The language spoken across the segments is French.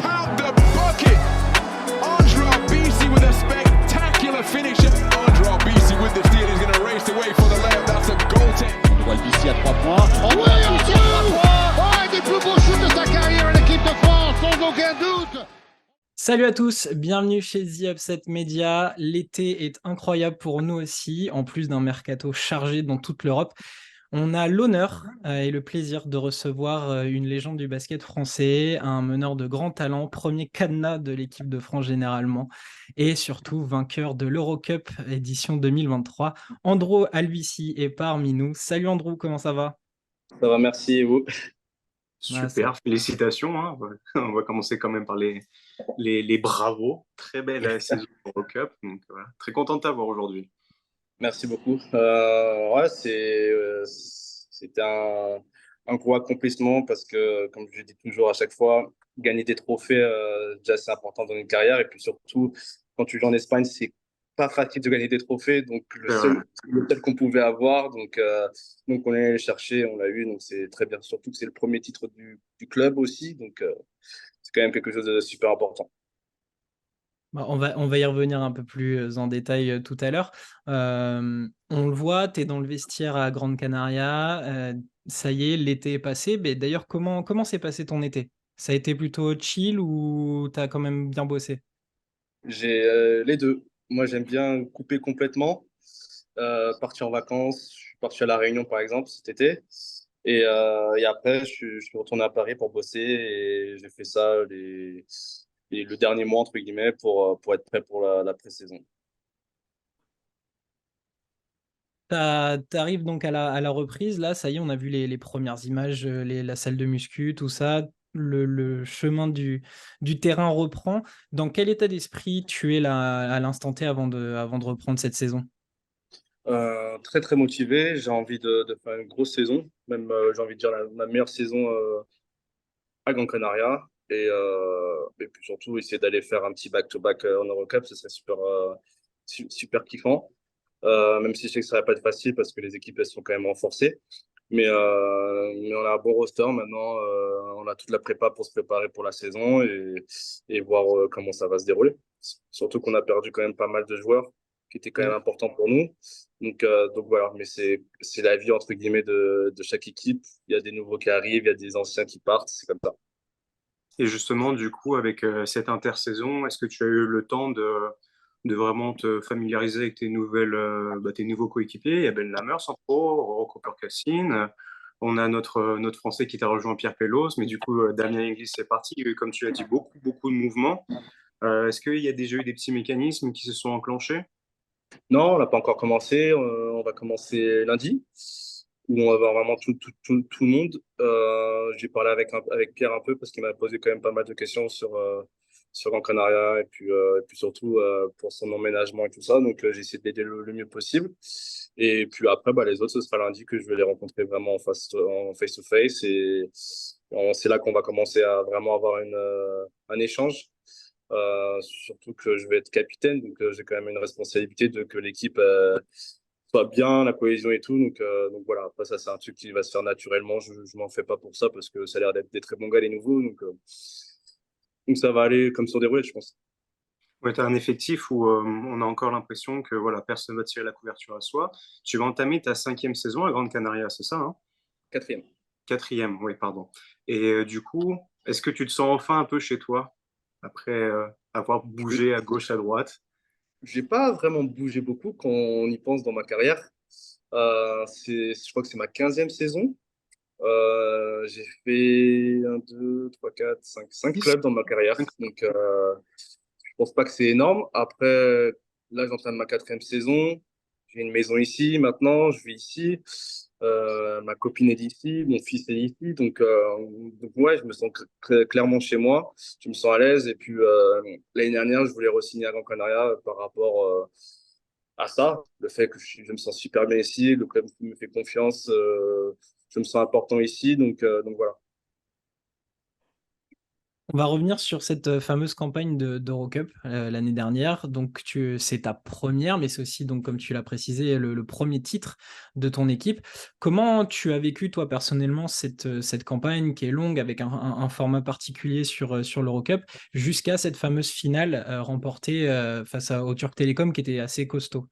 count the bucket. Andra BC with a spectacular finish. Andra BC with the steal. He's going to race away for the layup. That's a goaltend. On voit le BC à 3 points. Oh, un des plus beaux shoots de sa carrière à l'équipe de France, sans aucun doute. Salut à tous, bienvenue chez The Upset Media. L'été est incroyable pour nous aussi, en plus d'un mercato chargé dans toute l'Europe. On a l'honneur et le plaisir de recevoir une légende du basket français, un meneur de grand talent, premier cadenas de l'équipe de France généralement, et surtout vainqueur de l'Eurocup édition 2023. Andrew Albici est parmi nous. Salut Andrew, comment ça va? Ça va, merci, et vous? Super, félicitations. Hein. On va commencer quand même par les bravos. Très belle saison Eurocup. Donc, voilà. Très content de t'avoir aujourd'hui. Merci beaucoup. Ouais, c'était un gros accomplissement parce que, comme je dis toujours à chaque fois, gagner des trophées, déjà, c'est important dans une carrière. Et puis surtout, quand tu joues en Espagne, c'est pas facile de gagner des trophées. Donc, le seul qu'on pouvait avoir. Donc, on est allé le chercher, on l'a eu. Donc, c'est très bien. Surtout que c'est le premier titre du club aussi. Donc, c'est quand même quelque chose de super important. On va y revenir un peu plus en détail tout à l'heure. On le voit, tu es dans le vestiaire à Grande Canaria. Ça y est, l'été est passé. Mais d'ailleurs, comment s'est passé ton été? Ça a été plutôt chill ou tu as quand même bien bossé? J'ai les deux. Moi, j'aime bien couper complètement, partir en vacances. Je suis parti à La Réunion, par exemple, cet été. Et après, je suis retourné à Paris pour bosser et j'ai fait ça le dernier mois, entre guillemets, pour être prêt pour la pré-saison. T'arrives donc à la reprise. Là, ça y est, on a vu les premières images, la salle de muscu, tout ça. Le chemin du terrain reprend. Dans quel état d'esprit tu es là à l'instant T avant de reprendre cette saison? Très, très motivé. J'ai envie de faire une grosse saison. Même, j'ai envie de dire, ma meilleure saison à Gran Canaria. Et puis surtout, essayer d'aller faire un petit back-to-back en Eurocup, ce serait super, super kiffant. Même si je sais que ça va pas être facile parce que les équipes elles sont quand même renforcées. Mais on a un bon roster maintenant. On a toute la prépa pour se préparer pour la saison et voir comment ça va se dérouler. Surtout qu'on a perdu quand même pas mal de joueurs qui étaient quand même importants pour nous. Donc voilà, mais c'est la vie entre guillemets de chaque équipe. Il y a des nouveaux qui arrivent, il y a des anciens qui partent, c'est comme ça. Et justement, du coup, avec cette intersaison, est-ce que tu as eu le temps de vraiment te familiariser avec tes nouveaux coéquipiers? Il y a Ben Lammers en pro, Rocco Percassine. On a notre Français qui t'a rejoint, Pierre Pellos. Mais du coup, Damien Inglis, c'est parti. Il y a eu, comme tu l'as dit, beaucoup, beaucoup de mouvements. Est-ce qu'il y a déjà eu des petits mécanismes qui se sont enclenchés? Non, on n'a pas encore commencé. On va commencer lundi, où on va voir vraiment tout le monde. J'ai parlé avec Pierre un peu parce qu'il m'a posé quand même pas mal de questions sur Gran Canaria et puis surtout pour son emménagement et tout ça. Donc j'ai essayé de l'aider le mieux possible. Et puis après, les autres, ce sera lundi que je vais les rencontrer vraiment en face-to-face. Et c'est là qu'on va commencer à vraiment avoir un échange. Surtout que je vais être capitaine, donc j'ai quand même une responsabilité de que l'équipe soit bien, la cohésion et tout. Donc voilà, après ça, c'est un truc qui va se faire naturellement. Je m'en fais pas pour ça parce que ça a l'air d'être des très bons gars, les nouveaux. Donc ça va aller comme sur des roulettes, je pense. Ouais, tu as un effectif où on a encore l'impression que voilà, personne va tirer la couverture à soi. Tu vas entamer ta 5e saison à Grande Canaria, c'est ça, hein? Quatrième. 4e, oui, pardon. Et du coup, est-ce que tu te sens enfin un peu chez toi après avoir bougé à gauche, à droite? J'ai pas vraiment bougé beaucoup quand on y pense dans ma carrière. Je crois que c'est ma 15e saison. J'ai fait 1, 2, 3, 4, 5 clubs dans ma carrière. Donc, je pense pas que c'est énorme. Après, là, j'entame ma 4e saison. J'ai une maison ici maintenant, je vis ici. Ma copine est d'ici, mon fils est ici. Donc ouais, je me sens clairement chez moi. Je me sens à l'aise. Et puis, l'année dernière, je voulais re-signer à Gran Canaria par rapport à ça. Le fait que je me sens super bien ici, le club me fait confiance. Je me sens important ici. Donc voilà. On va revenir sur cette fameuse campagne d'Eurocup l'année dernière. Donc, c'est ta première, mais c'est aussi, donc, comme tu l'as précisé, le premier titre de ton équipe. Comment tu as vécu, toi, personnellement, cette campagne qui est longue, avec un format particulier sur l'Eurocup, jusqu'à cette fameuse finale remportée face au Turc Télécom, qui était assez costaud?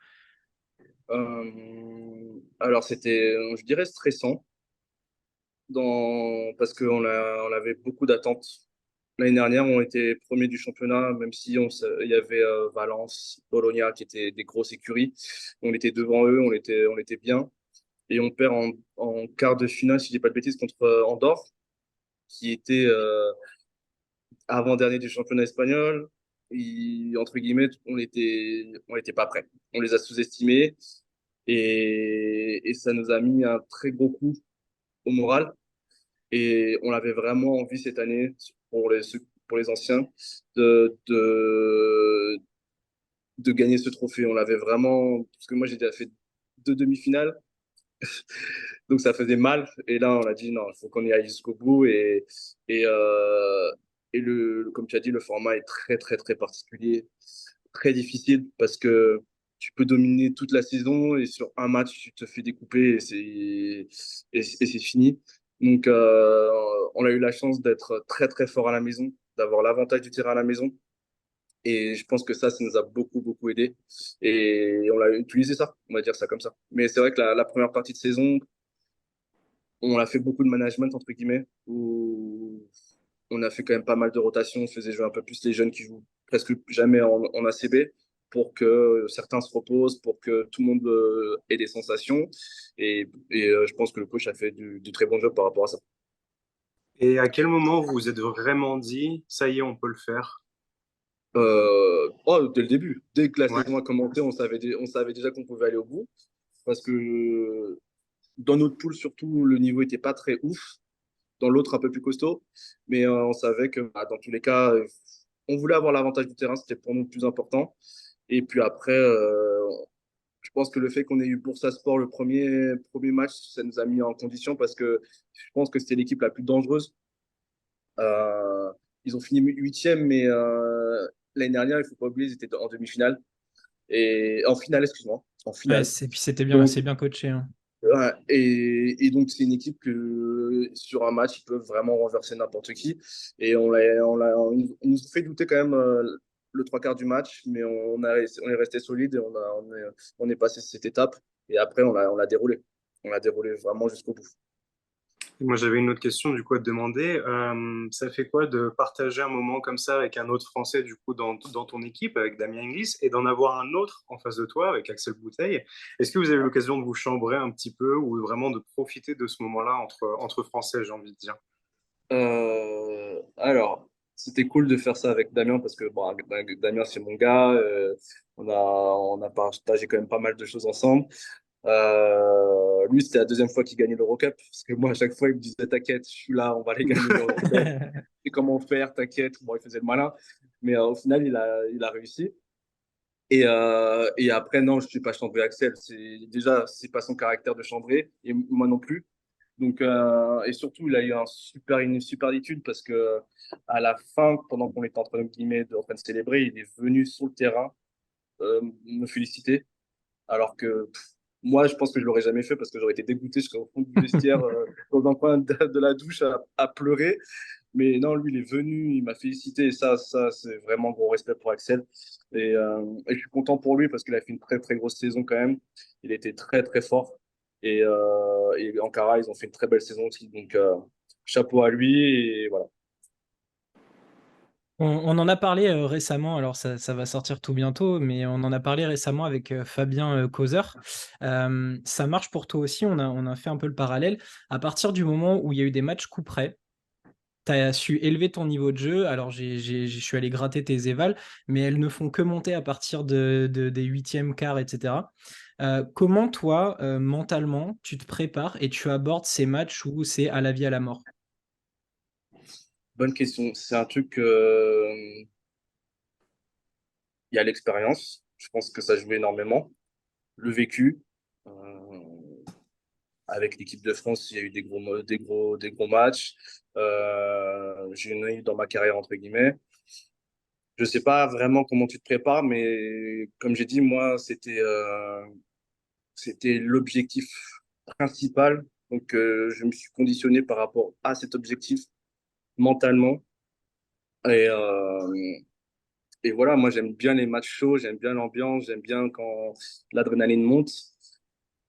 Alors, c'était, je dirais, stressant parce on avait beaucoup d'attentes. L'année dernière, on était premier du championnat, même si il y avait Valence, Bologna qui étaient des grosses écuries. On était devant eux, on était bien. Et on perd en quart de finale, si je dis pas de bêtises, contre Andorre, qui était avant-dernier du championnat espagnol. Entre guillemets, on était pas prêts. On les a sous-estimés et ça nous a mis un très gros coup au moral. Et on avait vraiment envie cette année, pour les anciens, de, de, de gagner ce trophée. On l'avait vraiment, parce que moi j'ai déjà fait 2 demi-finales, donc ça faisait mal. Et là, on a dit non, il faut qu'on y aille jusqu'au bout. Et, euh, comme tu as dit, le format est très, très, très particulier, très difficile parce que tu peux dominer toute la saison et sur un match, tu te fais découper et c'est fini. Donc, on a eu la chance d'être très, très fort à la maison, d'avoir l'avantage du terrain à la maison. Et je pense que ça nous a beaucoup, beaucoup aidé. Et on a utilisé ça, on va dire ça comme ça. Mais c'est vrai que la première partie de saison, on a fait beaucoup de management, entre guillemets, où on a fait quand même pas mal de rotations. On faisait jouer un peu plus les jeunes qui jouent presque jamais en ACB pour que certains se reposent, pour que tout le monde ait des sensations. Je pense que le coach a fait du très bon job par rapport à ça. Et à quel moment vous vous êtes vraiment dit, ça y est, on peut le faire? Dès le début, dès que la Ouais. saison a commencé, on savait déjà qu'on pouvait aller au bout parce que dans notre poule, surtout, le niveau était pas très ouf. Dans l'autre, un peu plus costaud. Mais on savait que bah, dans tous les cas, on voulait avoir l'avantage du terrain, c'était pour nous le plus important. Et puis après, je pense que le fait qu'on ait eu Bursa Sport premier match, ça nous a mis en condition parce que je pense que c'était l'équipe la plus dangereuse. Euh, Ils ont fini huitième, mais l'année dernière, il faut pas oublier, ils étaient en demi-finale. Et en finale, excuse-moi, en Ouais, finale. puis c'était bien, Donc, c'est bien coaché, hein. ouais, et donc, c'est une équipe que sur un match, ils peuvent vraiment renverser n'importe qui. Et ils nous ont fait douter quand même le trois quarts du match, mais on est resté solide et on est passé cette étape. Et après, on l'a déroulé. On l'a déroulé vraiment jusqu'au bout. Moi, j'avais une autre question du coup à te demander. Ça fait quoi de partager un moment comme ça avec un autre Français du coup dans ton équipe avec Damien Inglis et d'en avoir un autre en face de toi avec Axel Bouteille? Est-ce que vous avez eu l'occasion de vous chambrer un petit peu ou vraiment de profiter de ce moment-là entre Français, j'ai envie de dire? Alors, c'était cool de faire ça avec Damien parce que bon, Damien, c'est mon gars. On a partagé quand même pas mal de choses ensemble. Lui, c'était la deuxième fois qu'il gagnait l'Eurocup. Parce que moi, à chaque fois, il me disait, t'inquiète, je suis là, on va aller gagner l'Eurocup. Et comment faire, t'inquiète. Bon, il faisait le malin. Mais au final, il a réussi. Et après, non, je ne suis pas chambré Axel. Déjà, c'est pas son caractère de chambrer. Et moi non plus. Donc, et surtout, il a eu une super étude parce que à la fin, pendant qu'on était entre guillemets en train de célébrer, il est venu sur le terrain me féliciter. Alors que moi, je pense que je l'aurais jamais fait parce que j'aurais été dégoûté jusqu'au fond du vestiaire, dans un coin de la douche à pleurer. Mais non, lui, il est venu, il m'a félicité. Et ça, c'est vraiment gros respect pour Axel. Et je suis content pour lui parce qu'il a fait une très, très grosse saison quand même. Il était très, très fort. Et Ankara, ils ont fait une très belle saison aussi. Donc, chapeau à lui. Et voilà. On en a parlé récemment, alors ça va sortir tout bientôt, mais on en a parlé récemment avec Fabien Causeur. Ça marche pour toi aussi, on a fait un peu le parallèle. À partir du moment où il y a eu des matchs coup près, tu as su élever ton niveau de jeu. Alors, je suis allé gratter tes évals, mais elles ne font que monter à partir des huitièmes, quarts, etc. Comment, toi, mentalement, tu te prépares et tu abordes ces matchs où c'est à la vie, à la mort? Bonne question. C'est un truc. Il y a l'expérience. Je pense que ça joue énormément. Le vécu. Euh, avec l'équipe de France, il y a eu des gros matchs. J'ai eu dans ma carrière, entre guillemets. Je sais pas vraiment comment tu te prépares, mais comme j'ai dit, moi, c'était l'objectif principal. Donc, je me suis conditionné par rapport à cet objectif mentalement. Et, et voilà, moi, j'aime bien les matchs chauds, j'aime bien l'ambiance, j'aime bien quand l'adrénaline monte.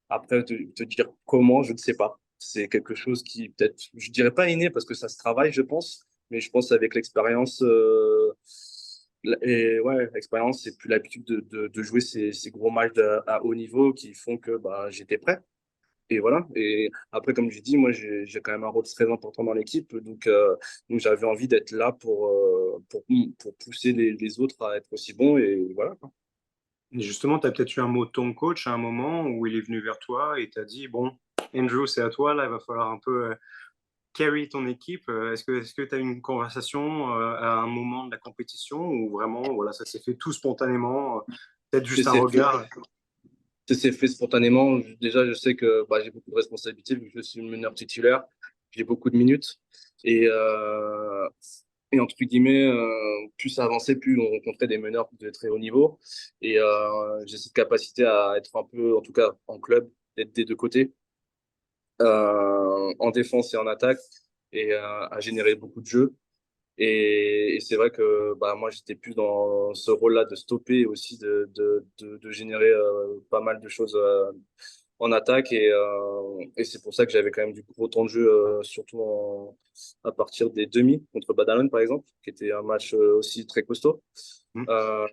Après, te dire comment, je ne sais pas. C'est quelque chose qui, peut-être, je dirais pas inné parce que ça se travaille, je pense, mais je pense avec l'expérience, et ouais, l'expérience, c'est plus l'habitude de jouer ces gros matchs à haut niveau qui font que bah, j'étais prêt. Et voilà. Et après, comme je dis, moi, j'ai quand même un rôle très important dans l'équipe. Donc j'avais envie d'être là pour pousser les autres à être aussi bons. Et voilà. Et justement, tu as peut-être eu un mot de ton coach à un moment où il est venu vers toi et t'a dit, bon, Andrew, c'est à toi, là, il va falloir un peu carry ton équipe. Est-ce que tu as eu une conversation à un moment de la compétition ou vraiment, voilà, ça s'est fait tout spontanément, peut-être Ça juste un s'est fait, regard? ça s'est fait spontanément. Déjà, je sais que bah, j'ai beaucoup de responsabilités vu que je suis le meneur titulaire. J'ai beaucoup de minutes. Et, euh, et entre guillemets, plus ça avançait, plus on rencontrait des meneurs de très haut niveau. Et j'ai cette capacité à être un peu, en tout cas en club, d'être des deux côtés, en défense et en attaque, et à générer beaucoup de jeux. Et c'est vrai que bah, moi, j'étais plus dans ce rôle-là de stopper et aussi de générer pas mal de choses en attaque. Et c'est pour ça que j'avais quand même du gros temps de jeu, surtout à partir des demi contre Badalone, par exemple, qui était un match aussi très costaud. Hmm. Euh,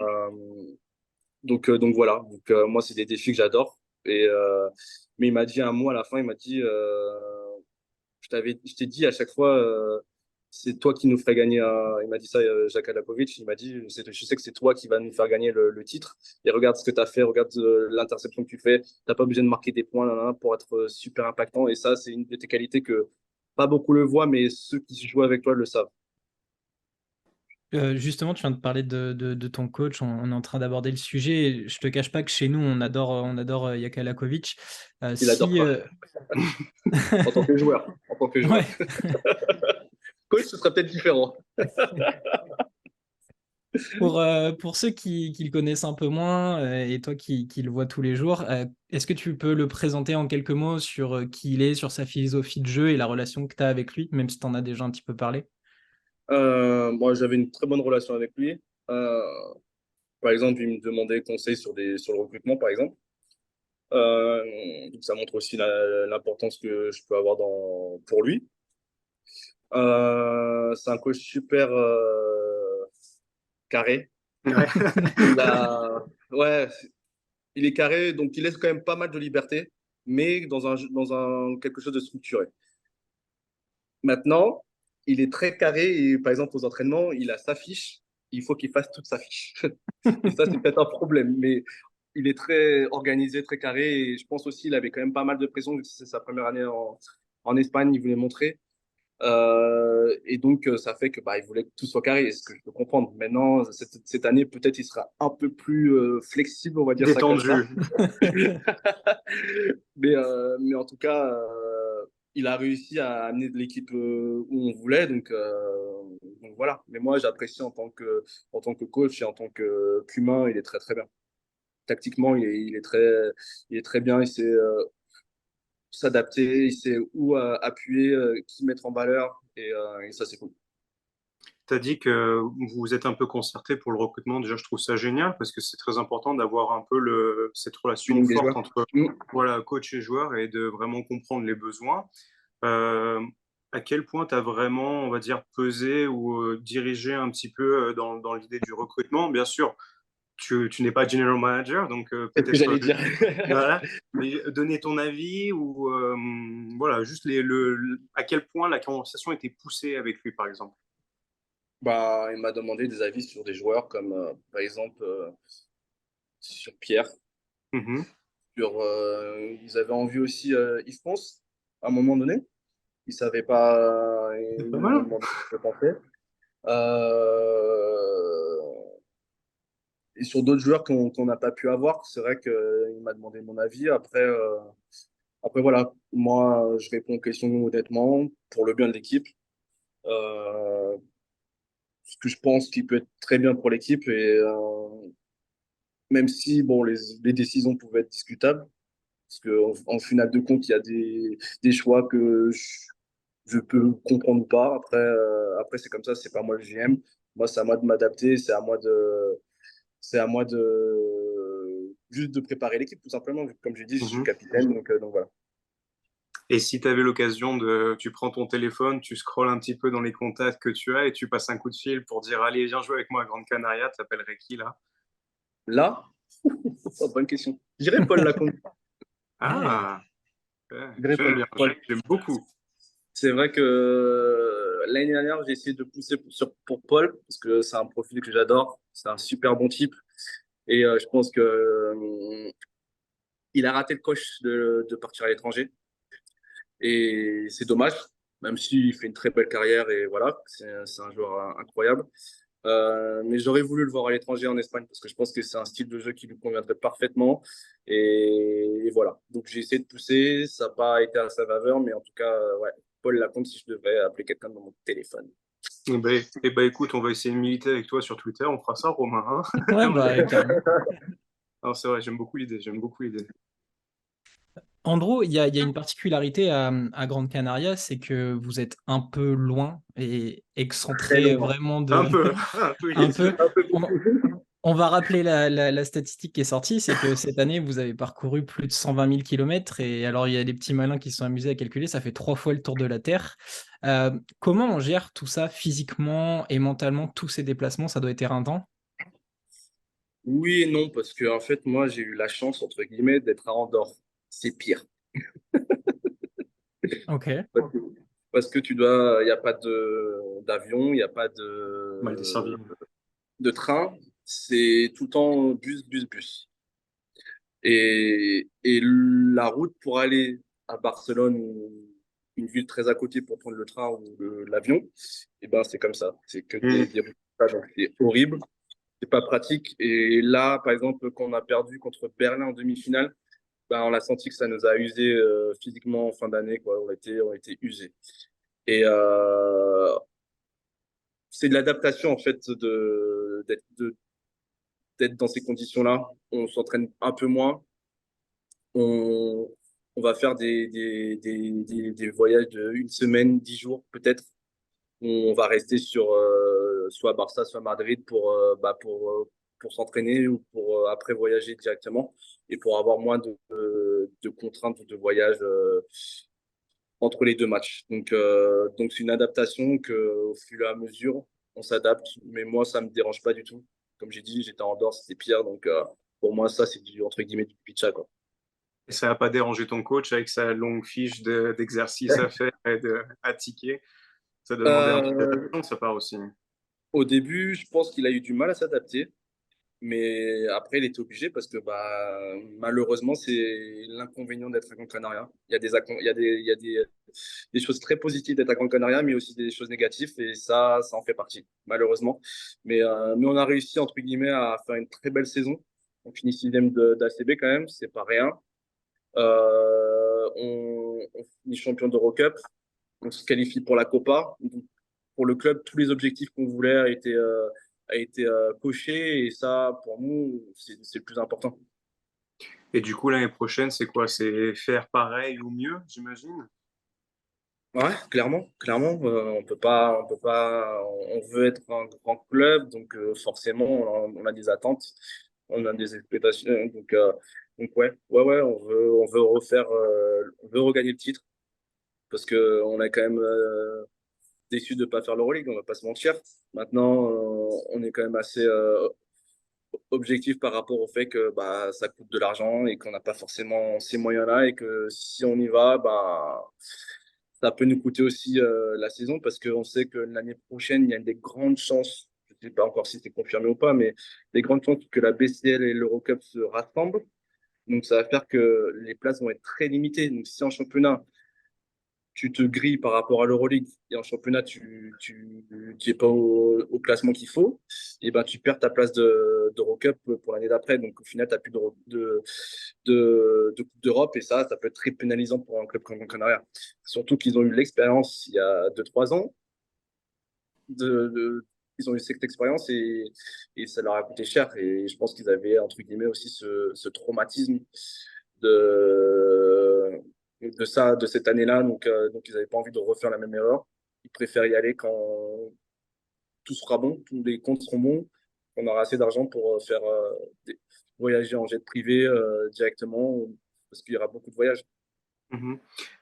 donc voilà. Moi, c'est des défis que j'adore. Mais il m'a dit un mot à la fin, il m'a dit, je t'ai dit à chaque fois, c'est toi qui nous ferait gagner. Il m'a dit ça, Jacques Adapovic. Il m'a dit, je sais que c'est toi qui va nous faire gagner le titre. Et regarde ce que tu as fait, regarde l'interception que tu fais. T'as pas besoin de marquer des points là, là, pour être super impactant. Et ça, c'est une de tes qualités que pas beaucoup le voient, mais ceux qui jouent avec toi le savent. Justement, tu viens de parler de ton coach, on est en train d'aborder le sujet. Je te cache pas que chez nous, on adore Jaka Lakovic. Il adore Si, pas en tant que joueur. En tant que joueur. ouais. Coach, ce serait peut-être différent. Pour ceux qui le connaissent un peu moins, et toi qui le vois tous les jours, est-ce que tu peux le présenter en quelques mots sur qui il est, sur sa philosophie de jeu et la relation que tu as avec lui, même si tu en as déjà un petit peu parlé? Moi, j'avais une très bonne relation avec lui. Euh, Par exemple, il me demandait conseil sur le recrutement, par exemple. Donc ça montre aussi l'importance que je peux avoir pour lui. C'est un coach super carré. Ouais. Ouais, il est carré, donc il laisse quand même pas mal de liberté, mais quelque chose de structuré. Maintenant, il est très carré et par exemple aux entraînements, il a sa fiche, il faut qu'il fasse toute sa fiche. Et ça, c'est peut-être un problème, mais il est très organisé, très carré. Et je pense aussi qu'il avait quand même pas mal de pression, vu que c'est sa première année en Espagne, il voulait montrer. Et donc, ça fait que bah, il voulait que tout soit carré, ce que je peux comprendre. Maintenant, cette année, peut-être il sera un peu plus flexible, on va dire ça comme ça. Détendu. Mais en tout cas, il a réussi à amener de l'équipe où on voulait. Donc voilà. Mais moi, j'apprécie en tant que coach et en tant qu'humain, il est très très bien. Tactiquement, il est très bien. Il sait s'adapter, il sait où appuyer, qui mettre en valeur. Et ça, c'est cool. Tu as dit que vous vous êtes un peu concerté pour le recrutement. Déjà, je trouve ça génial parce que c'est très important d'avoir un peu cette relation Feeling des forte joueurs. entre Mm. voilà, coach et joueur et de vraiment comprendre les besoins. Euh, à quel point tu as vraiment, on va dire, pesé ou dirigé un petit peu dans l'idée du recrutement? Bien sûr, tu n'es pas general manager, donc C'est ce que peut-être j'allais dire. voilà, mais donner ton avis ou voilà, juste à quel point la conversation était poussée avec lui, par exemple. Bah, il m'a demandé des avis sur des joueurs comme, par exemple, sur Pierre. Mhm. Ils avaient envie aussi Yves Ponce, à un moment donné. Ils savaient pas, C'est pas ils m'ont mal. demandé ce que je pensais. Euh, et sur d'autres joueurs qu'on n'a pas pu avoir, c'est vrai qu'il m'a demandé mon avis. Après, voilà, moi, je réponds aux questions honnêtement, pour le bien de l'équipe. Euh, Ce que je pense qui peut être très bien pour l'équipe. Et même si, bon, les décisions pouvaient être discutables, parce qu'en finale de compte, il y a des choix que je peux comprendre ou pas. Après c'est comme ça, c'est pas moi le GM. Moi, c'est à moi de m'adapter, c'est à moi de juste de préparer l'équipe, tout simplement. Comme j'ai dit, je suis Mhm. capitaine, donc voilà. Et si tu avais l'occasion tu prends ton téléphone, tu scrolles un petit peu dans les contacts que tu as et tu passes un coup de fil pour dire, allez, viens jouer avec moi à Grande Canaria, t'appellerais qui là? Là, oh, bonne question. Je dirais Paul Lacombe. Ouais. Ah, ouais, Je dirais j'aime bien, Paul. j'aime beaucoup. C'est vrai que l'année dernière, j'ai essayé de pousser pour Paul, parce que c'est un profil que j'adore. C'est un super bon type. Et je pense que il a raté le coche de partir à l'étranger. Et c'est dommage, même s'il fait une très belle carrière et voilà, c'est un joueur incroyable. Mais j'aurais voulu le voir à l'étranger en Espagne parce que je pense que c'est un style de jeu qui lui conviendrait parfaitement. Et voilà. Donc j'ai essayé de pousser, ça n'a pas été à sa faveur, mais en tout cas, ouais, Paul Lacombe, si je devais appeler quelqu'un dans mon téléphone. Écoute, on va essayer de militer avec toi sur Twitter, on fera ça, Romain, hein. Ouais, bah, carrément. Non, c'est vrai, j'aime beaucoup l'idée. Andrew, il y a une particularité à Grande Canaria, c'est que vous êtes un peu loin et Très excentré loin. vraiment Un de peu, un peu, il est un sûr. peu. On, on va rappeler la statistique qui est sortie, c'est que cette année, vous avez parcouru plus de 120 000 kilomètres et alors il y a des petits malins qui se sont amusés à calculer, ça fait 3 fois le tour de la Terre. Comment on gère tout ça physiquement et mentalement, tous ces déplacements, ça doit être éreintant? Oui et non, parce que en fait, moi, j'ai eu la chance, entre guillemets, d'être à Andorre. C'est pire. Ok, Parce que il n'y a pas d'avion, il n'y a pas Mal desservi. de train. C'est tout le temps bus, bus, bus. Et la route pour aller à Barcelone, une ville très à côté pour prendre le train ou l'avion, et ben c'est comme ça. C'est que Hmm. des routes. Donc c'est horrible, c'est pas pratique. Et là, par exemple, quand on a perdu contre Berlin en demi-finale, ben, on a senti que ça nous a usé physiquement en fin d'année, quoi. On était usés. Et c'est de l'adaptation, en fait, d'être dans ces conditions-là. On s'entraîne un peu moins. On, on va faire des voyages de une semaine, 10 jours, peut-être. On va rester sur soit Barça, soit Madrid pour s'entraîner ou pour après voyager directement et pour avoir moins de contraintes de voyage entre les deux matchs. Donc c'est une adaptation que au fur et à mesure, on s'adapte. Mais moi, ça me dérange pas du tout. Comme j'ai dit, j'étais en dehors, c'était pire. Donc pour moi, ça, c'est du, entre guillemets, du pitcha, quoi. Et ça n'a pas dérangé ton coach avec sa longue fiche d'exercices à faire et à ticker. Ça demandait un peu Euh, d'adaptation de sa part aussi. Au début, je pense qu'il a eu du mal à s'adapter. Mais après, il était obligé parce que bah, malheureusement, c'est l'inconvénient d'être à Gran Canaria. Il y a des choses très positives d'être à Gran Canaria, mais aussi des choses négatives, et ça en fait partie, malheureusement. Mais on a réussi, entre guillemets, à faire une très belle saison. On finit sixième d'ACB quand même, c'est pas rien. On finit champion d'Eurocup, on se qualifie pour la Copa. Donc, pour le club, tous les objectifs qu'on voulait a été coché, et ça, pour nous, c'est le plus important. Et du coup, l'année prochaine, c'est quoi? C'est faire pareil ou mieux, j'imagine? Ouais, clairement, clairement, on peut pas, on veut être un grand club, donc forcément, on a des attentes, on a des expectations, donc ouais, on veut refaire, on veut regagner le titre, parce que on est quand même déçu de pas faire l'Euroleague, on va pas se mentir. Maintenant, on est quand même assez objectif par rapport au fait que bah, ça coûte de l'argent et qu'on n'a pas forcément ces moyens-là, et que si on y va, bah, ça peut nous coûter aussi la saison, parce qu'on sait que l'année prochaine, il y a des grandes chances, je ne sais pas encore si c'est confirmé ou pas, mais des grandes chances que la BCL et l'Eurocup se rassemblent. Donc ça va faire que les places vont être très limitées. Donc si en championnat, tu te grilles par rapport à l'Euroleague et en championnat, tu es pas au classement qu'il faut, et ben tu perds ta place d'Eurocup pour l'année d'après. Donc au final, tu n'as plus de Coupe d'Europe et ça peut être très pénalisant pour un club comme Gran Canaria. Surtout qu'ils ont eu l'expérience il y a 2 3 ans. Ils ont eu cette expérience et ça leur a coûté cher. Et je pense qu'ils avaient, entre guillemets, aussi ce traumatisme de, de cette année-là. Donc ils n'avaient pas envie de refaire la même erreur. Ils préfèrent y aller quand tout sera bon, tous les comptes seront bons, on aura assez d'argent pour faire voyager en jet privé directement, parce qu'il y aura beaucoup de voyages. Mhm.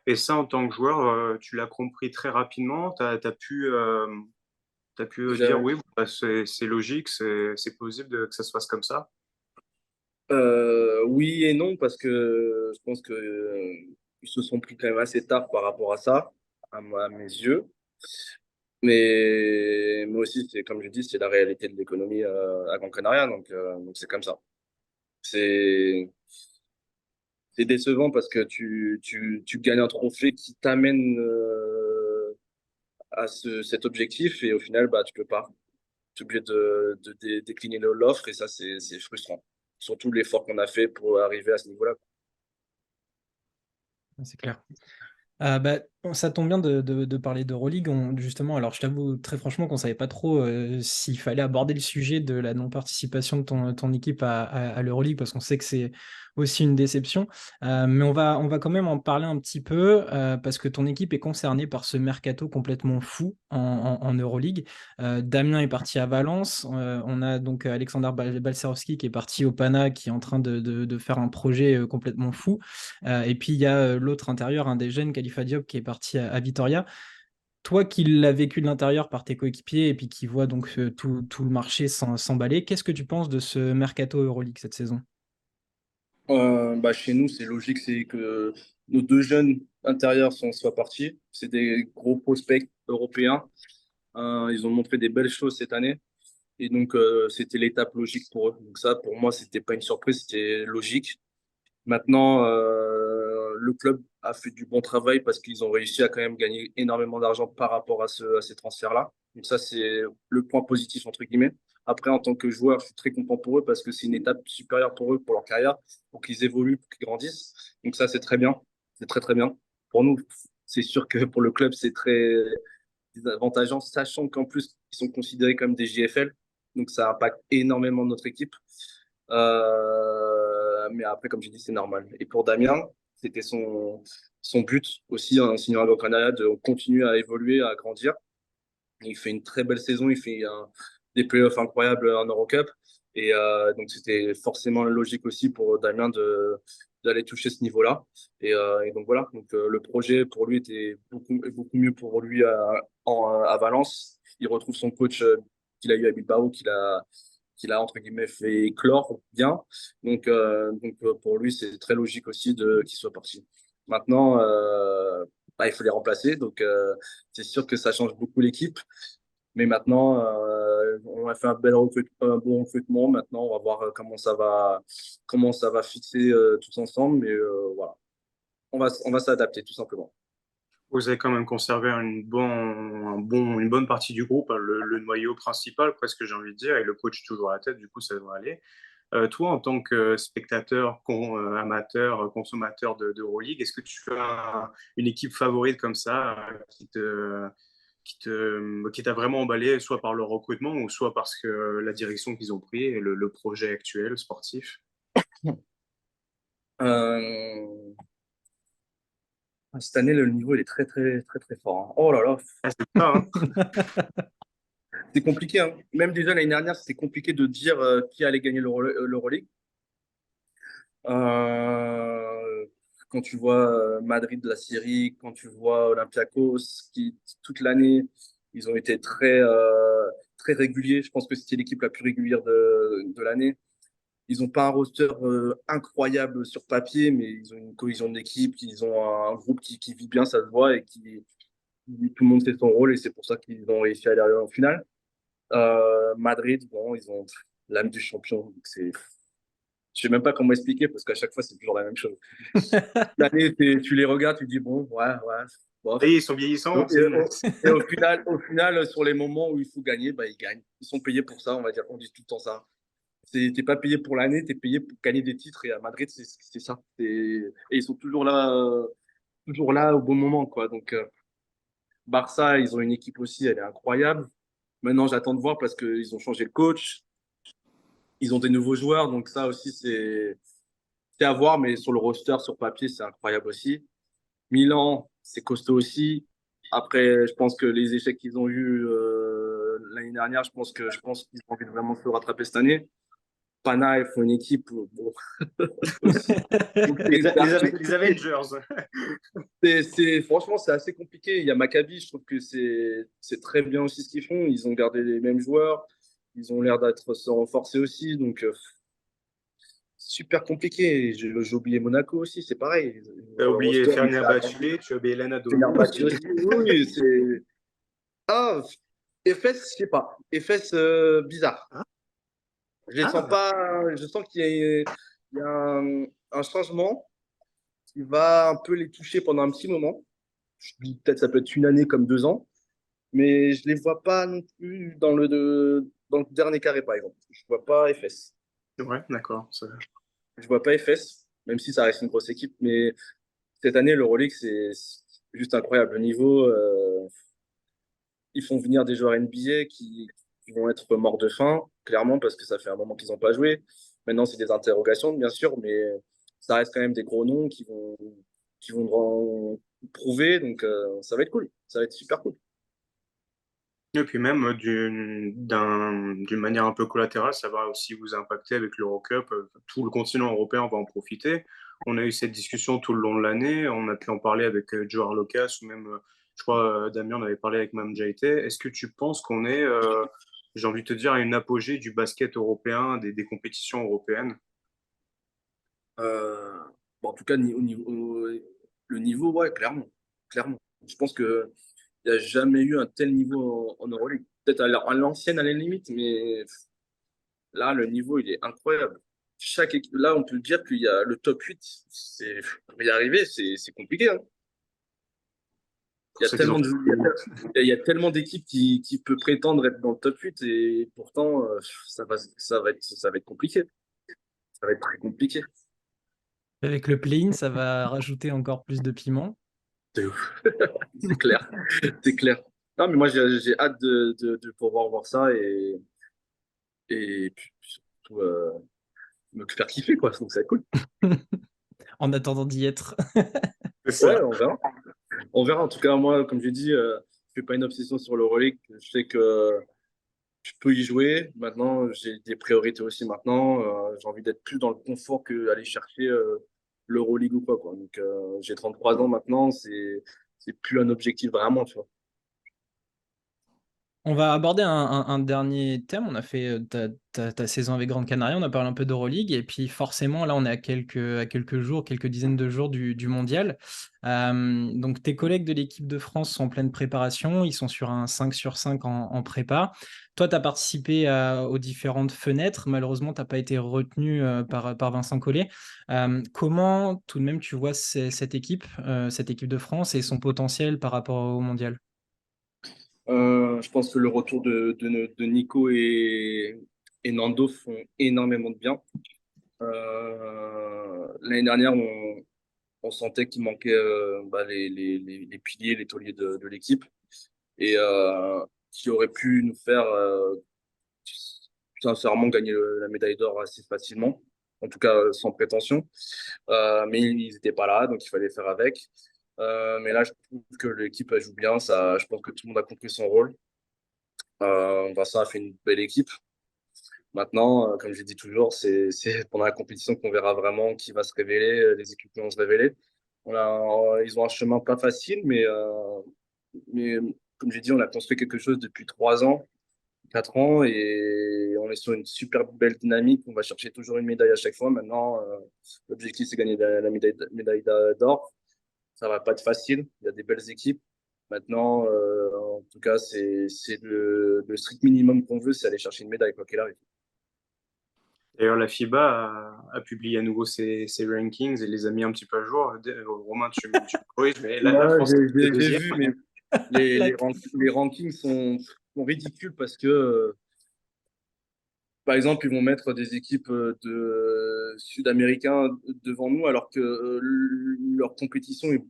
Et ça, en tant que joueur, tu l'as compris très rapidement. T'as pu dire J'ai- oui, bah, c'est logique, c'est possible que ça se fasse comme ça. oui et non, parce que je pense que ils se sont pris quand même assez tard par rapport à ça, à mes yeux. Mais aussi, c'est comme je dis, c'est la réalité de l'économie à Gran Canaria, donc c'est comme ça. C'est c'est décevant parce que tu gagnes un trophée qui t'amène à cet objectif et au final, bah, tu peux pas. Tu es obligé de décliner l'offre et ça, c'est frustrant. Surtout l'effort qu'on a fait pour arriver à ce niveau-là. C'est clair. Bah, ça tombe bien de parler d'Euroleague. Justement, alors je t'avoue très franchement qu'on savait pas trop s'il fallait aborder le sujet de la non-participation de ton équipe à l'Euroleague parce qu'on sait que c'est aussi une déception. Mais on va quand même en parler un petit peu parce que ton équipe est concernée par ce mercato complètement fou en Euroleague. Damien est parti à Valence. On a donc Alexander Balcerowski qui est parti au Pana, qui est en train de faire un projet complètement fou. Et puis il y a l'autre intérieur, un des jeunes, Khalifa Diop, qui est parti à Vitoria. Toi qui l'as vécu de l'intérieur par tes coéquipiers et puis qui vois donc tout le marché s'emballer, qu'est-ce que tu penses de ce mercato Euroleague cette saison? Bah, chez nous, c'est logique, c'est que nos 2 jeunes intérieurs soient partis. C'est des gros prospects européens. Ils ont montré des belles choses cette année. Et donc, c'était l'étape logique pour eux. Donc ça, pour moi, c'était pas une surprise, c'était logique. Maintenant, le club a fait du bon travail parce qu'ils ont réussi à quand même gagner énormément d'argent par rapport à ces transferts-là. Donc ça, c'est le point positif, entre guillemets. Après, en tant que joueur, je suis très content pour eux parce que c'est une étape supérieure pour eux, pour leur carrière, pour qu'ils évoluent, pour qu'ils grandissent. Donc ça, c'est très bien. C'est très, très bien. Pour nous, c'est sûr que pour le club, c'est très avantageant, sachant qu'en plus, ils sont considérés comme des JFL. Donc ça impacte énormément notre équipe. Mais après, comme j'ai dit, c'est normal. Et pour Damien, c'était son but aussi en signant à Canada de continuer à évoluer, à grandir. Il fait une très belle saison, il fait des playoffs incroyables en Eurocup. Et donc, c'était forcément logique aussi pour Damien d'aller toucher ce niveau-là. Et donc, voilà. Donc, le projet pour lui était beaucoup mieux pour lui à Valence. Il retrouve son coach qu'il a eu à Bilbao, qu'il a entre guillemets fait éclore bien. Donc pour lui, c'est très logique aussi qu'il soit parti. Maintenant, bah, il faut les remplacer. Donc c'est sûr que ça change beaucoup l'équipe. Mais maintenant, on a fait un bon recrutement. Maintenant, on va voir comment ça va fixer tous ensemble. Mais voilà, on va s'adapter tout simplement. Vous avez quand même conservé une bonne partie du groupe, hein, le noyau principal, presque j'ai envie de dire, et le coach toujours à la tête, du coup ça devrait aller. Toi, en tant que spectateur, amateur, consommateur d'Euroleague, est-ce que tu as une équipe favorite comme ça qui t'a vraiment emballé, soit par le recrutement ou soit parce que la direction qu'ils ont pris et le projet actuel sportif? Euh, Cette année, le niveau il est très très très très fort, hein. Oh là là, Ah, c'est ça, hein. c'est compliqué, hein. Même déjà l'année dernière, c'était compliqué de dire qui allait gagner l'Euroleague. Euh, Quand tu vois Madrid de la Syrie, quand tu vois Olympiakos, qui toute l'année, ils ont été très réguliers. Je pense que c'était l'équipe la plus régulière de l'année. Ils n'ont pas un roster incroyable sur papier, mais ils ont une cohésion d'équipe, ils ont un groupe qui vit bien, ça se voit, et tout le monde fait son rôle, et c'est pour ça qu'ils ont réussi à aller en finale. Madrid, bon, ils ont l'âme du champion. Donc je sais même pas comment expliquer parce qu'à chaque fois, c'est toujours la même chose. L'année, tu les regardes, tu dis bon, ouais, ouais. Bof. Et ils sont vieillissants. Et au final, sur les moments où il faut gagner, bah, ils gagnent. Ils sont payés pour ça, on va dire. On dit tout le temps ça. T'es pas payé pour l'année, t'es payé pour gagner des titres. Et à Madrid, c'est ça. Et ils sont toujours là au bon moment, quoi. Donc, Barça, ils ont une équipe aussi, elle est incroyable. Maintenant, j'attends de voir parce qu'ils ont changé le coach. Ils ont des nouveaux joueurs, donc ça aussi, c'est à voir. Mais sur le roster, sur papier, c'est incroyable aussi. Milan, c'est costaud aussi. Après, je pense que les échecs qu'ils ont eus l'année dernière, je pense qu'ils ont envie de vraiment se rattraper cette année. Pana, ils font une équipe. Bon, aussi. Donc, Les Avengers. franchement, c'est assez compliqué. Il y a Maccabi, je trouve que c'est très bien aussi ce qu'ils font. Ils ont gardé les mêmes joueurs. Ils ont l'air d'être se renforcer aussi. Donc, super compliqué. J'ai oublié Monaco aussi, c'est pareil. Tu as oublié Roster, Fenerbahçe, tu as oublié Lanado. aussi. Oui, c'est. Ah, Efes, je sais pas. Efes, bizarre. Je les sens pas. Je sens qu'il y a un changement qui va un peu les toucher pendant un petit moment. Je dis peut-être ça peut être une année comme 2 ans, mais je les vois pas non plus dans le dernier carré, par exemple. Je vois pas Efes. Ouais, d'accord. Je vois pas Efes, même si ça reste une grosse équipe, mais cette année, l'Euroleague, c'est juste incroyable. Le niveau, ils font venir des joueurs NBA qui vont être morts de faim, clairement, parce que ça fait un moment qu'ils n'ont pas joué. Maintenant, c'est des interrogations, bien sûr, mais ça reste quand même des gros noms qui vont prouver. Donc, ça va être cool. Ça va être super cool. Et puis même d'une manière un peu collatérale, ça va aussi vous impacter avec l'Eurocup. Tout le continent européen va en profiter. On a eu cette discussion tout le long de l'année. On a pu en parler avec Joe Arlocas ou même, je crois, Damien, on avait parlé avec Mme Jaité. Est-ce que tu penses qu'on est, j'ai envie de te dire, à une apogée du basket européen, des compétitions européennes? Bon, en tout cas, le niveau, ouais, clairement. Clairement. Je pense qu'il n'y a jamais eu un tel niveau en Euroleague. Peut-être à l'ancienne, à la limite, mais là, le niveau, il est incroyable. Là, on peut dire qu'il y a le top 8. Pour y arriver, c'est compliqué, hein. Il y a C'est qu'ils ont tellement il y a tellement d'équipes qui peuvent prétendre être dans le top 8 et pourtant, ça va être compliqué. Ça va être très compliqué. Avec le play-in, ça va rajouter encore plus de piment. C'est ouf. C'est clair. C'est clair. Non, mais moi, j'ai hâte de pouvoir voir ça et puis surtout me faire kiffer, quoi. Donc, ça va être cool. En attendant d'y être. C'est ça. Ouais, on verra. On verra. En tout cas, moi, comme j'ai dit, je fais pas une obsession sur l'Euroleague. Je sais que je peux y jouer. Maintenant, j'ai des priorités aussi maintenant. J'ai envie d'être plus dans le confort qu'aller chercher l'Euroleague ou quoi, quoi. Donc, j'ai 33 ans maintenant. C'est plus un objectif vraiment, tu vois. On va aborder un dernier thème. On a fait ta saison avec Grande Canaria, on a parlé un peu d'Euroleague, et puis forcément, là, on est à quelques jours, quelques dizaines de jours du mondial. Donc, tes collègues de l'équipe de France sont en pleine préparation, ils sont sur un 5 sur 5 en prépa. Toi, tu as participé aux différentes fenêtres. Malheureusement, tu n'as pas été retenu par Vincent Collet. Comment, tout de même, tu vois cette équipe de France et son potentiel par rapport au mondial? Je pense que le retour de Nico et Nando font énormément de bien. L'année dernière, on sentait qu'il manquait les piliers, les tauliers de l'équipe et qui auraient pu nous faire sincèrement gagner la médaille d'or assez facilement, en tout cas sans prétention. Mais ils n'étaient pas là, donc il fallait faire avec. Mais là, je trouve que l'équipe elle joue bien. Ça, je pense que tout le monde a compris son rôle. Vincent a fait une belle équipe. Maintenant, comme je dis toujours, c'est pendant la compétition qu'on verra vraiment qui va se révéler, les équipes qui vont se révéler. Ils ont un chemin pas facile, mais comme j'ai dit, on a construit quelque chose depuis 3 ans, 4 ans, et on est sur une super belle dynamique. On va chercher toujours une médaille à chaque fois. Maintenant, l'objectif, c'est gagner la médaille d'or. Ça va pas être facile. Il y a des belles équipes. Maintenant, en tout cas, c'est le strict minimum qu'on veut, c'est aller chercher une médaille, quoi qu'il arrive. D'ailleurs, la FIBA a publié à nouveau ses rankings et les a mis un petit peu à jour. Romain, tu me corriges, mais la Ouais, France est j'ai deuxième. vu, mais La- les rankings sont ridicules parce que, par exemple, ils vont mettre des équipes de Sud-Américains devant nous, alors que leur compétition est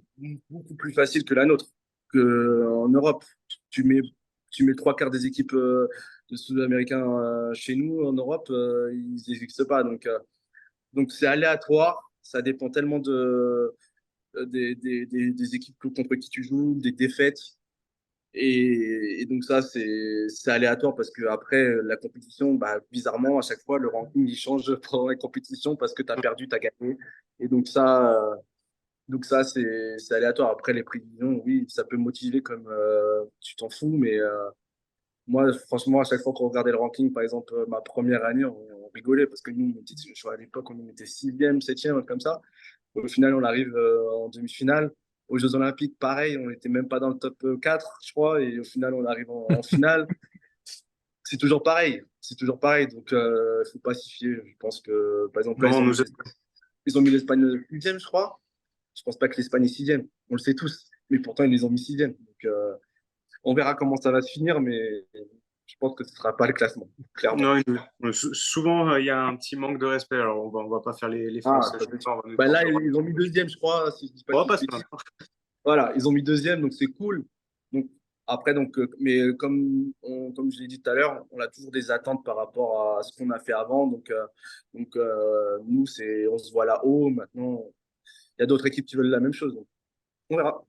beaucoup plus facile que la nôtre, que en Europe. Tu mets, tu mets trois quarts des équipes de Sud-Américains chez nous, en Europe, ils n'existent pas. Donc c'est aléatoire, ça dépend tellement des équipes contre qui tu joues, des défaites. Et donc ça, c'est aléatoire parce que après la compétition, bah, bizarrement, à chaque fois, le ranking, il change pendant la compétition parce que tu as perdu, tu as gagné. Et donc ça c'est aléatoire. Après, les prévisions, oui, ça peut motiver comme tu t'en fous, mais moi, franchement, à chaque fois qu'on regardait le ranking, par exemple, ma première année, on rigolait parce que nous, je crois à l'époque, on était sixième, septième, comme ça. Au final, on arrive en demi-finale. Aux Jeux Olympiques, pareil, on n'était même pas dans le top 4, je crois, et au final, on arrive en finale. C'est toujours pareil. C'est toujours pareil. Donc, il ne faut pas s'y fier. Je pense que, par exemple, là, Non, nous, ils ont mis l'Espagne sixième, je crois. Je pense pas que l'Espagne est sixième. On le sait tous. Mais pourtant, ils les ont mis sixième. Donc, on verra comment ça va se finir, mais je pense que ce ne sera pas le classement, clairement. non, souvent, il y a un petit manque de respect. Alors, on va pas faire les Ah, Français. ça Je veut dire. pense, on va nous Bah dire, là, ils ont mis deuxième, je crois, si je dis pas on de va pas se bêtises. plaindre. Voilà, ils ont mis deuxième, donc c'est cool. Donc, après, mais comme je l'ai dit tout à l'heure, on a toujours des attentes par rapport à ce qu'on a fait avant. Nous, on se voit là-haut. Maintenant, il y a d'autres équipes qui veulent la même chose. Donc, on verra.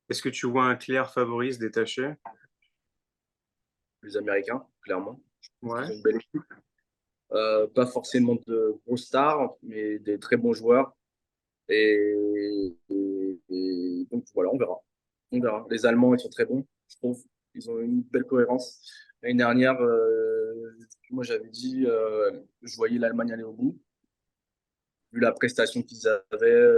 Est-ce que tu vois un clair favori se détacher? Les Américains, clairement. Ils Ouais. ont une belle équipe. Pas forcément de gros stars, mais des très bons joueurs. Et donc voilà, on verra. On verra. Les Allemands, ils sont très bons, je trouve. Ils ont une belle cohérence. L'année dernière, moi j'avais dit, je voyais l'Allemagne aller au bout. Vu la prestation qu'ils avaient,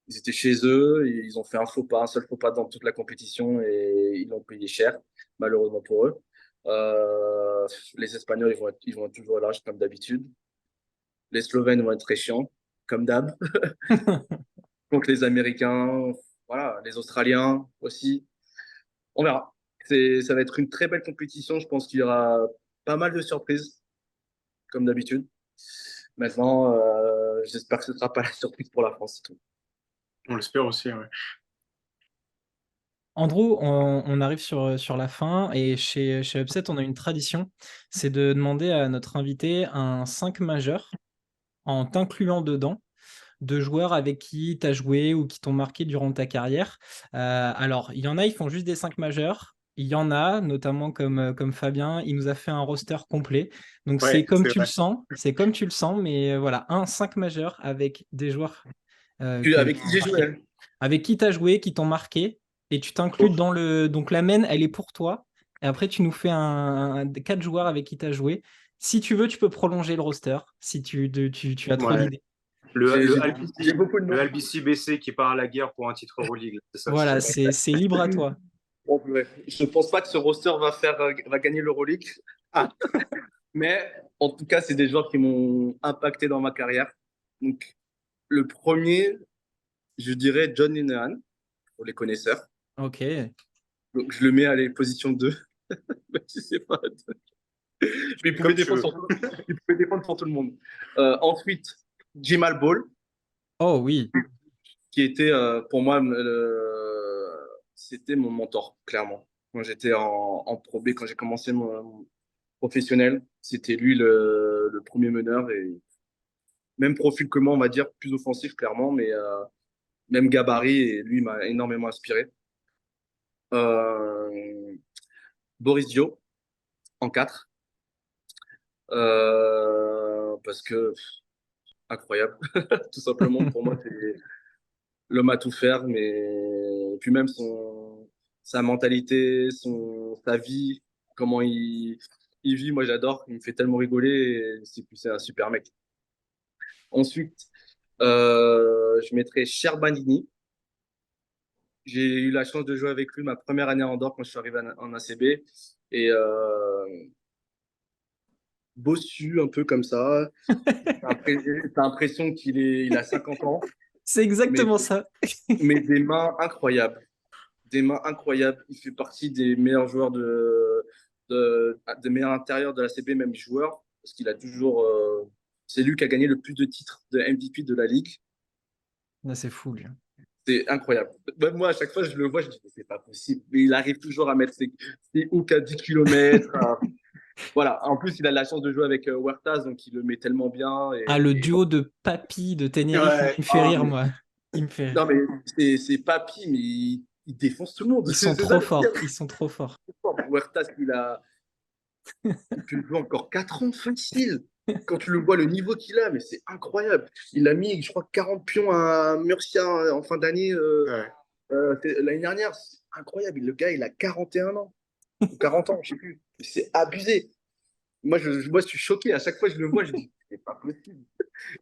ils étaient chez eux, et ils ont fait un faux pas, un seul faux pas dans toute la compétition et ils l'ont payé cher, malheureusement pour eux. Euh, les Espagnols, ils vont être toujours larges comme d'habitude. Les Slovènes vont être très chiants, comme d'hab. Donc les Américains, voilà, les Australiens aussi. On verra. Ça va être une très belle compétition. Je pense qu'il y aura pas mal de surprises, comme d'habitude. Maintenant, j'espère que ce ne sera pas la surprise pour la France. C'est tout. On l'espère aussi, ouais. Andrew, on arrive sur la fin et chez Upset, on a une tradition, c'est de demander à notre invité un 5 majeur en t'incluant dedans de joueurs avec qui tu as joué ou qui t'ont marqué durant ta carrière. Alors, il y en a, ils font juste des 5 majeurs. Il y en a, notamment comme Fabien, il nous a fait un roster complet. Donc, c'est Ouais, comme c'est tu le vrai. sens. C'est comme tu le sens, mais voilà, un 5 majeur avec des joueurs Avec qui j'ai marqué, joué? avec qui tu as joué, qui t'ont marqué, et tu t'inclus Oh, dans le. Donc la main, elle est pour toi. Et après, tu nous fais quatre joueurs avec qui tu as joué. Si tu veux, tu peux prolonger le roster, si tu as trop Ouais. d'idées. Le j'ai beaucoup de Le noms. LBC BC qui part à la guerre pour un titre Euroleague, c'est ça, c'est Voilà, ça. c'est libre à toi. Bon, bref. Je ne pense pas que ce roster va gagner l'Euroleague. Ah. Mais en tout cas, c'est des joueurs qui m'ont impacté dans ma carrière. Donc, le premier, je dirais John Linehan, pour les connaisseurs. Ok. Donc, je le mets à la position 2. Je sais pas. Mais Comme tu veux. il pouvait défendre sur tout le monde. Ensuite, Jamal Ball, Oh oui. qui était pour moi, c'était mon mentor, clairement. Quand j'étais en Pro B, quand j'ai commencé mon professionnel, c'était lui le premier meneur. Et même profil que moi, on va dire, plus offensif, clairement, mais même gabarit, et lui m'a énormément inspiré. Euh, Boris Dio, en 4. Parce que incroyable, tout simplement. Pour moi, c'est l'homme à tout faire, mais puis même sa mentalité, sa vie, comment il vit, moi j'adore. Il me fait tellement rigoler. C'est un super mec. Ensuite, je mettrai Cher Bandini. J'ai eu la chance de jouer avec lui ma première année en Andorre quand je suis arrivé en ACB. Et bossu, un peu comme ça. T'as l'impression il a 50 ans, C'est mais, exactement ça. mais des mains incroyables. Des mains incroyables. Il fait partie des meilleurs joueurs des meilleurs intérieurs de la CB, même joueur, parce qu'il a toujours. C'est lui qui a gagné le plus de titres de MVP de la ligue. Là, c'est fou, lui. C'est incroyable. Même moi, à chaque fois, je le vois, je dis, mais c'est pas possible. Mais il arrive toujours à mettre ses hooks à 10 km. Voilà. En plus, il a la chance de jouer avec Huertas, donc il le met tellement bien. Ah, le duo de Papy de Tenerife, Ouais. il me fait Ah, rire, mais- moi. Il me fait rire. non, mais c'est Papy, mais il défonce tout le monde. Ils C'est sont ça trop le pire. forts. Ils sont trop forts. Huertas, il peut jouer encore 4 ans facile. Quand tu le vois, le niveau qu'il a, mais c'est incroyable. Il a mis, je crois, 40 pions à Murcia en fin d'année Ouais. l'année dernière. C'est incroyable. Le gars, il a 41 ans. Ou 40 ans, je sais plus. C'est abusé. Moi, je suis choqué. À chaque fois que je le vois, je dis, c'est pas possible.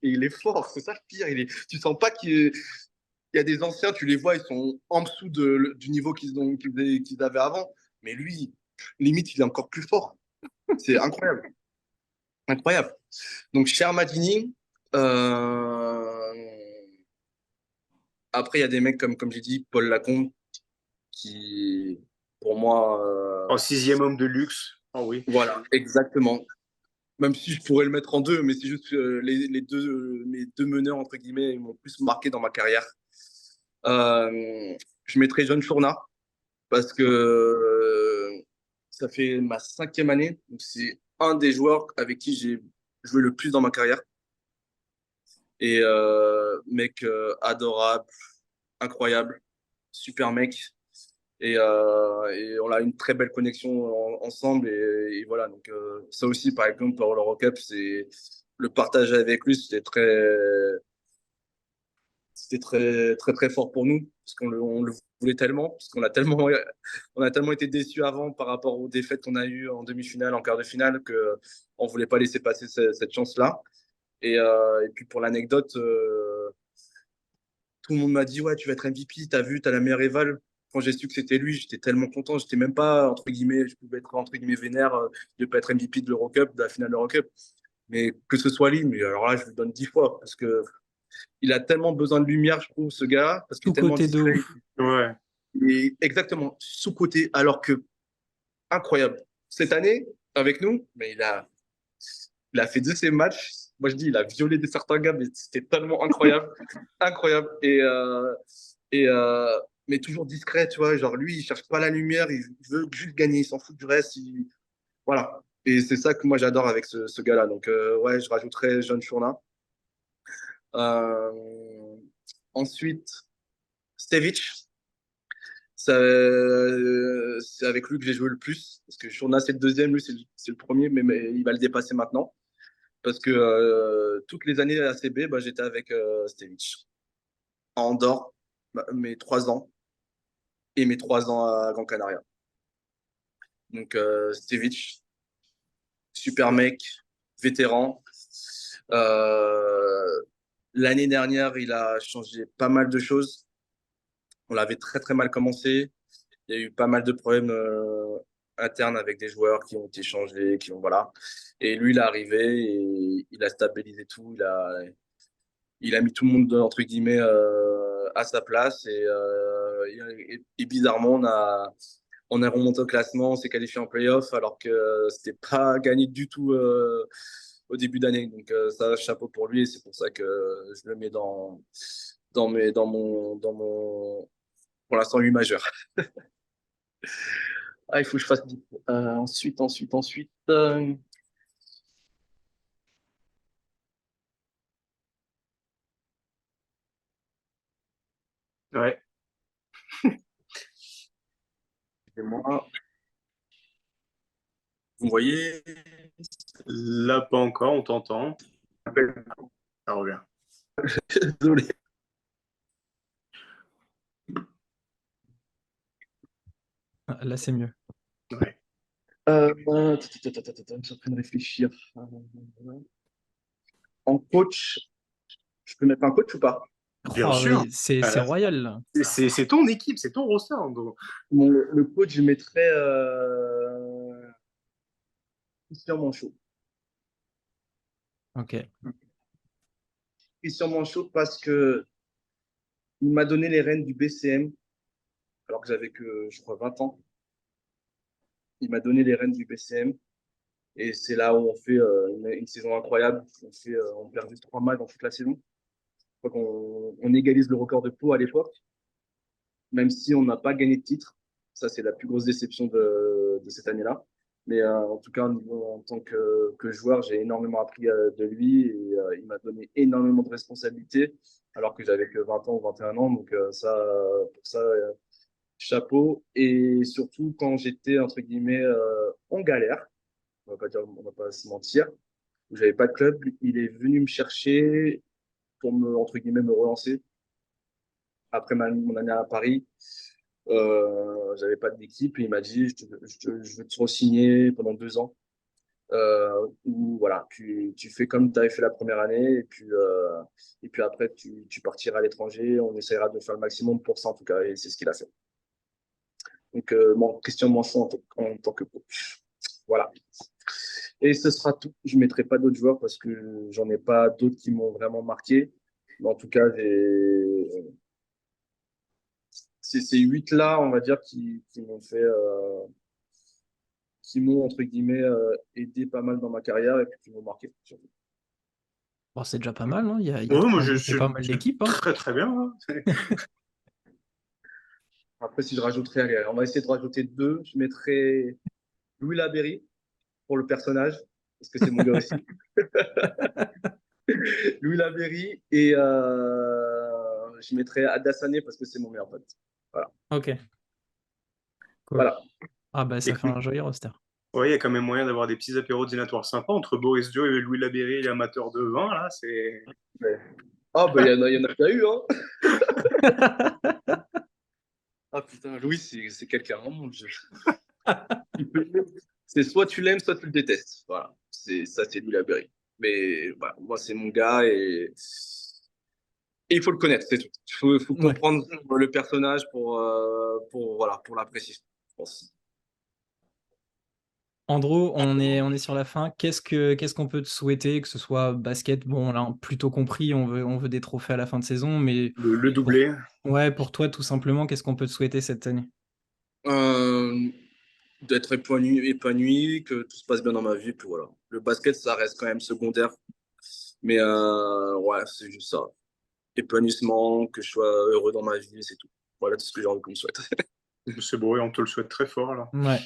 Et il est fort. C'est ça le pire. Tu sens pas qu'il y a des anciens, tu les vois, ils sont en dessous du niveau qu'ils avaient avant. Mais lui, limite, il est encore plus fort. C'est incroyable. Incroyable. Donc, chez Armadini, après, il y a des mecs comme j'ai dit, Paul Lacombe, qui, pour moi, En 6e homme de luxe. Oh oui. voilà, exactement. Même si je pourrais le mettre en deux, mais c'est juste que mes deux meneurs, entre guillemets, ils m'ont plus marqué dans ma carrière. Je mettrais John Chourna, parce que ça fait ma 5e année. Donc c'est un des joueurs avec qui j'ai joué le plus dans ma carrière. Et mec adorable, incroyable, super mec. Et on a une très belle connexion ensemble. Et voilà, donc ça aussi, par exemple, pour l'Eurocup, c'est le partage avec lui, c'était très, très, très fort pour nous, parce on le voulait tellement, parce on a tellement été déçus avant par rapport aux défaites qu'on a eues en demi-finale, en quart de finale, qu'on ne voulait pas laisser passer cette chance-là. Et puis pour l'anecdote, tout le monde m'a dit, ouais, tu vas être MVP, t'as vu, t'as la meilleure éval. Quand j'ai su que c'était lui, j'étais tellement content. J'étais même pas, entre guillemets, je pouvais être, entre guillemets, vénère de ne pas être MVP de l'Eurocup, de la finale de l'Eurocup. Mais que ce soit lui, mais alors là, je lui donne 10 fois, parce que il a tellement besoin de lumière, je trouve, ce gars, parce qu'il Tout est tellement côté de discret. ouf. Ouais. Et exactement, sous-côté, alors que incroyable. Cette année, avec nous, mais il a fait de ses matchs. Moi, je dis, il a violé certains gars, mais c'était tellement incroyable. Incroyable. Et, mais toujours discret, tu vois. Genre, lui, il cherche pas la lumière, il veut juste gagner, il s'en fout du reste. Voilà. Et c'est ça que moi, j'adore avec ce gars-là. Donc, ouais, je rajouterais John Chourna. Ensuite, Stevic. C'est avec lui que j'ai joué le plus. Parce que Chourna, c'est le deuxième, lui, c'est le premier, mais il va le dépasser maintenant. Parce que toutes les années à ACB, bah, j'étais avec Stevic. À Andorre, mes 3 ans, et mes 3 ans à Gran Canaria. Donc, Stevic, super mec, vétéran. Euh, L'année dernière, il a changé pas mal de choses. On l'avait très très mal commencé. Il y a eu pas mal de problèmes internes avec des joueurs qui ont été changés, voilà. Et lui, il est arrivé et il a stabilisé tout. Il a mis tout le monde entre guillemets à sa place et bizarrement on est remonté au classement, on s'est qualifié en playoff alors que c'était pas gagné du tout au début d'année. Donc ça, chapeau pour lui et c'est pour ça que je le mets dans mon pour l'instant 8 majeur. Ah, il faut que je fasse ensuite. Ouais. Et moi, vous me voyez? Là, pas encore, on t'entend. Ça revient. Désolé. Ah, là, c'est mieux. Ouais. Je suis en train de réfléchir. En coach, je peux mettre un coach ou pas? Bien Oh, sûr. oui, c'est Voilà. royal, là. C'est ton équipe, c'est ton roster. Donc. Le coach, je mettrais Christian Manchot. Ok. Christian Manchot parce que il m'a donné les rênes du BCM alors que j'avais que, je crois, 20 ans. Il m'a donné les rênes du BCM et c'est là où on fait une saison incroyable. On perd juste 3 matchs dans toute la saison. Je crois qu'on égalise le record de Pau à l'époque, même si on n'a pas gagné de titre. Ça, c'est la plus grosse déception de cette année-là. Mais en tout cas, en tant que joueur, j'ai énormément appris de lui et il m'a donné énormément de responsabilités alors que j'avais que 20 ans ou 21 ans. Donc pour ça, chapeau. Et surtout, quand j'étais, entre guillemets, en galère, on va pas se mentir, où j'avais pas de club, il est venu me chercher pour entre guillemets, me relancer. Après mon année à Paris, j'avais pas d'équipe et il m'a dit je veux te re-signer pendant 2 ans. Où voilà, tu fais comme tu avais fait la première année et puis après tu partiras à l'étranger. On essaiera de faire le maximum pour ça en tout cas et c'est ce qu'il a fait. Donc Christian Manchon en tant que coach. Voilà. Et ce sera tout. Je ne mettrai pas d'autres joueurs parce que j'en ai pas d'autres qui m'ont vraiment marqué. Mais en tout cas, c'est ces 8-là, on va dire, qui m'ont fait, qui m'ont, entre guillemets, aidé pas mal dans ma carrière et puis qui m'ont marqué, surtout. Bon, c'est déjà pas mal, non? Il y a Ouais, moi, c'est pas mal d'équipes. Hein. très très bien. Hein. Après, si je rajouterais, allez, on va essayer de rajouter 2. Je mettrais Louis Laberry pour le personnage, parce que c'est mon gars aussi. Louis Laberry et je mettrais Adassané parce que c'est mon meilleur pote. Voilà. Ok. Cool. Voilà. Ah bah ça fait un joli roster. Oui, il y a quand même moyen d'avoir des petits apéros dînatoires sympas entre Boris Dio et Louis Laberry, les amateurs de vin, là, c'est... Ouais. Ah bah il y en a qui a eu, hein. Ah putain, Louis, c'est quelqu'un, hein, mon Dieu. C'est soit tu l'aimes, soit tu le détestes. Voilà. C'est Louis Laberry. Mais voilà, moi, c'est mon gars et il faut le connaître, c'est tout. Faut comprendre le personnage voilà, pour l'apprécier, je pense. Andrew, on est sur la fin. Qu'est-ce qu'on peut te souhaiter, que ce soit basket, bon, on l'a plutôt compris, on veut des trophées à la fin de saison, mais Le doublé. Pour toi, tout simplement, qu'est-ce qu'on peut te souhaiter cette année? D'être épanoui, que tout se passe bien dans ma vie, puis voilà. Le basket, ça reste quand même secondaire, mais ouais, c'est juste ça. Épanouissement, que je sois heureux dans ma vie, c'est tout. Voilà tout ce que j'ai envie qu'on me souhaite. C'est beau et on te le souhaite très fort, là. Ouais.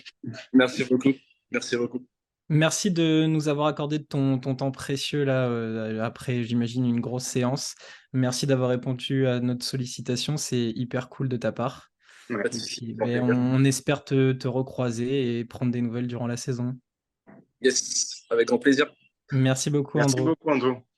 Merci beaucoup. Merci beaucoup. Merci de nous avoir accordé de ton temps précieux là, après, j'imagine, une grosse séance. Merci d'avoir répondu à notre sollicitation, c'est hyper cool de ta part. Ouais. Et puis, on espère te recroiser et prendre des nouvelles durant la saison. Yes, avec grand plaisir. Merci beaucoup, Merci Andrew. beaucoup, Andrew.